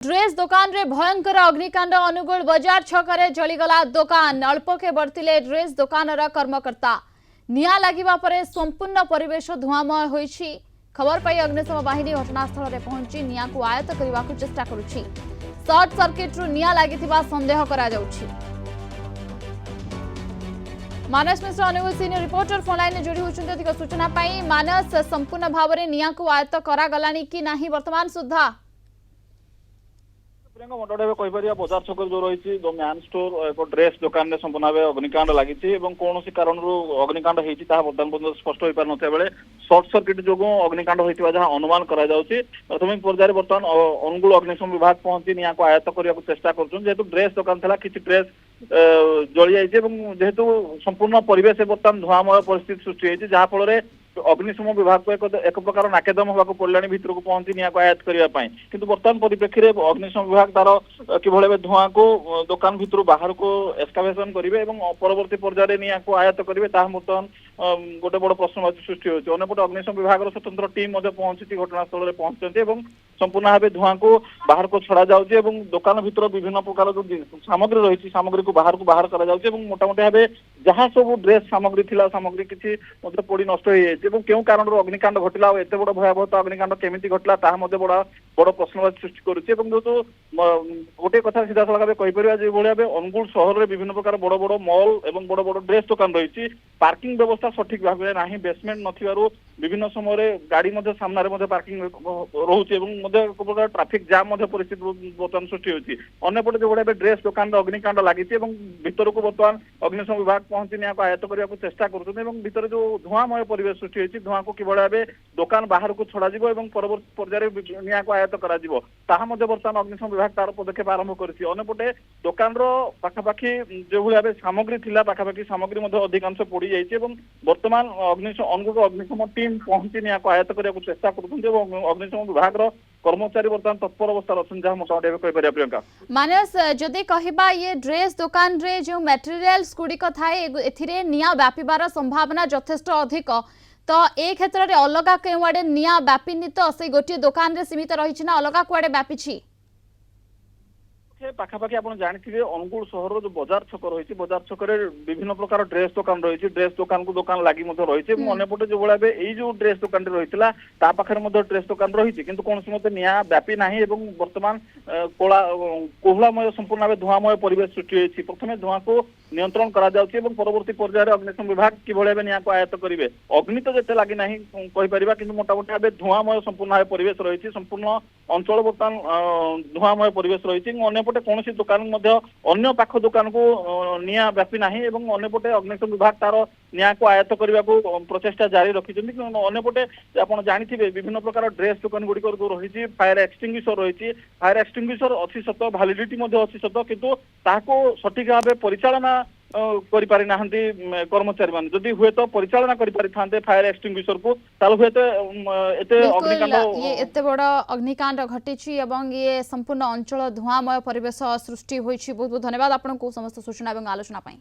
Dress दुकान रे भयंकर अग्निकांड अनुगुल बाजार छकरे जलीगला दुकान अल्पके बढ़तिले ड्रेस दुकान कर्मकर्ता निया लागिबा परे संपूर्ण परिवेश धुआंमय होईछि। खबर पाई अग्निशम बाहिनी घटनास्थल में पहुंची निया को आयत्त करने को चेष्टा करुछि। सर्ट सर्किट रु निया लागिथिबा संदेह करा जाउछि। Manas Mishra Angul senior reporter phone line जोड़ी होचुंती अधिक सूचना पाई। मानस संपूर्ण भाव में निया को आयत्त करा गलानी कि नाही वर्तमान सुधा बजार छक जो रही मैन स्टोर एक ड्रेस दुकान में संपूर्ण भाव अग्निकांड लगी कौन कारण अग्निकांड होती बर्तमान पर्यटन स्पष्ट हो पार ना बेले सर्ट सर्किट जो अग्निकांड होता जहाँ अनुमान प्राथमिक पर्यायर बर्तमान अनुगुल अग्निशम विभाग पहुंची निया को आयत्त करने को चेष्टा करेतु ड्रेस दुकान था किसी ड्रेस जली जाइए जेहेतु संपूर्ण परिवेश बर्तमान धुआंमय परिस्थिति सृष्टि होती जहाँफल अग्निशम विभाग को एक प्रकार नाकेदम होगा पड़ा भितर को पहुंची निया को आयत्त करने किंतु बर्तमान परिप्रेक्षी में अग्निशम विभाग तार कि धुआं को दुकान भितर बाहर को एस्कावेशन करेंगे परवर्ती पर्यायर निया को आयत्त करेंगे बर्तमान गोटे बड़ प्रश्नवाची सृष्टि होती अंपटे अग्निशम विभाग स्वतंत्र टीम पहुंची घटनास्थल में पहुंचती संपूर्ण भाव धुआं को बाहर को छड़ा जाऊँगी दुकान भितर विभिन्न प्रकार जो सामग्री रही सामग्री को बाहर करा जाउछि मोटामोटी भाव जहाँ सब ड्रेस सामग्री थिला सामग्री किसी पोड़ी नष्ट हो जाए क्यों कारण अग्निकांड घटला एत बड़ भयावह अग्निकांड केमी घटला बड़ बड़ प्रश्नवाची सृष्टि करुच्ची जो गोटे कथा सीधा सड़क भाव कहीपर जो भाव अनुगुल सहर में विभिन्न प्रकार बड़ बड़ मॉल और बड़ बड़ ड्रेस दुकान रही पार्किंग व्यवस्था सठिक भाव में ना बेसमेंट न विभिन्न समय गाड़ी सामने पार्किंग रोचे एक प्रकार ट्राफिक जाम परिस्थिति बर्तमान सृष्टि होती अंपटे जो भाव ड्रेस दुकान अग्निकांड लगी भीतर को बर्तमान अग्निशम विभाग पहुंची निया को आयत्त करने को चेष्टा कर जो धुआंमय परिवेश सृष्टि होती धुआं को किभଳି भाव दुकान बाहर को छड़ा परवर्ती पर्यायर निया को आयत्त कर बर्तमान अग्निशम विभाग तार पदक्षेप आरंभ करपटे दुकान पाखापाखि जो भाव सामग्री थिला पाखापाखि सामग्री अधिकांश पोड़ी जाइए बर्तमान अनुगुल अग्निशम टीम पहुंची निया को आयत्त करने को चेष्टा कर अग्निशम विभाग कर्मचारी बर्तमान तत्पर अवस्था अच्छे जहाँ मोटामोटी कहीपर प्रियंका मानस जदि कहबा ये ड्रेस दुकान रे जो मटेरियल्स गुड़िक थाए एथिरे निया व्यापिबार संभावना यथेष्ट अधिक तो ए क्षेत्र में अलग केउआडे निया व्यापिनी तो से गोटे दुकान रे सीमित रही ना अलग कुआडे व्यापी पाखापाखि आप जानते अनुगुल सहर जो बाजार छक रही बाजार छक विभिन्न प्रकार ड्रेस दुकान रही ड्रेस दुकान को दुकान लगी रही अंपटे जो भाव यही जो ड्रेस दुकान रही पाखे ड्रेस दुकान रही कि कौन निया व्यापी ना बर्तमान कोहलामय संपूर्ण भाव धुआंमय परिवेश सृष्टि होती प्रथम धुआं को नियंत्रण करा परवर्ती पर्यायर अग्निशम विभाग कि निया को आयत्त करेंगे अग्नि तो जिते लगी ना कहीपर कि मोटामोटी भाव धुआंमय संपूर्ण भाव परिवेश रही संपूर्ण अंचल बर्तमान धुआंमय परिवेश रही अंपटे कौन दुकान अन्य पाख दुकान को निया व्यापी ना अंपटे अग्निशम विभाग तार निया को आयत्त करने को प्रचेषा जारी रखी अंपटे आप जानते विभिन्न प्रकार ड्रेस दुकान गुड़िक जो रही फायर एक्सटिंग्विशर रही फायर एक्सटिंग्विशर अच्छी सत भैलिडिटी अच्छी सत किंतु सठिक भाव परिचालना करि ना कर्मचारी मान जदि हुए तो परिचालना करि फायर एक्सटिंग्विशर को हुए तो अग्निकांड ये एते बड़ अग्निकांड घटी ये संपूर्ण अंचल धुआंमय परिवेश सृष्टि होइछि। बहुत बहुत धन्यवाद आपको समस्त सूचना और आलोचना पाई।